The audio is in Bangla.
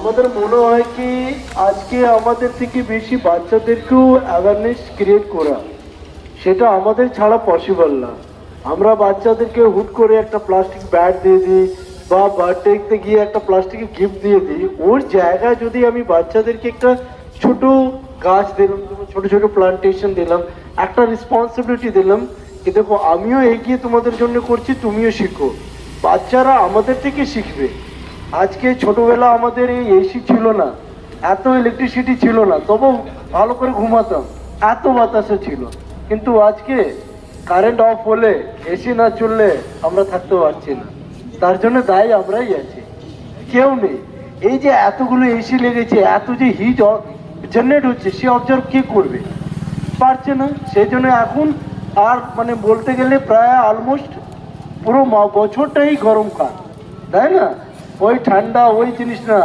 আমাদের মনে হয় কি আজকে আমাদের থেকে বেশি বাচ্চাদেরকেও অ্যাওয়ারনেস ক্রিয়েট করা, সেটা আমাদের ছাড়া পসিবল না। আমরা বাচ্চাদেরকে হুট করে একটা প্লাস্টিক ব্যাট দিয়ে দিই বা বার্থডেতে গিয়ে একটা প্লাস্টিকের গিফট দিয়ে দিই। ওর জায়গায় যদি আমি বাচ্চাদেরকে একটা ছোট গাছ দিলাম, ছোট ছোট প্লান্টেশন দিলাম, একটা রেসপন্সিবিলিটি দিলাম কি দেখো আমিও এগিয়ে তোমাদের জন্য করছি, তুমিও শিখো। বাচ্চারা আমাদের থেকে শিখবে। আজকে ছোটবেলা আমাদের এই এসি ছিল না, এত ইলেকট্রিসিটি ছিল না, তবুও ভালো করে ঘুমাতাম, এত বাতাসে ছিল। কিন্তু আজকে কারেন্ট অফ হলে, এসি না চললে আমরা থাকতে পারছি না। তার জন্য দায়ী আমরাই আছি, কেউ নেই। এই যে এতগুলো এসি লেগেছে, এত যে হিট জেনারেট হচ্ছে, সে অবজার্ভ কে করবে? পারছে না। সেই জন্য এখন আর মানে বলতে গেলে প্রায় অলমোস্ট পুরো বছরটাই গরমকাল, তাই না? ওই ঠান্ডা ওই জিনিস না।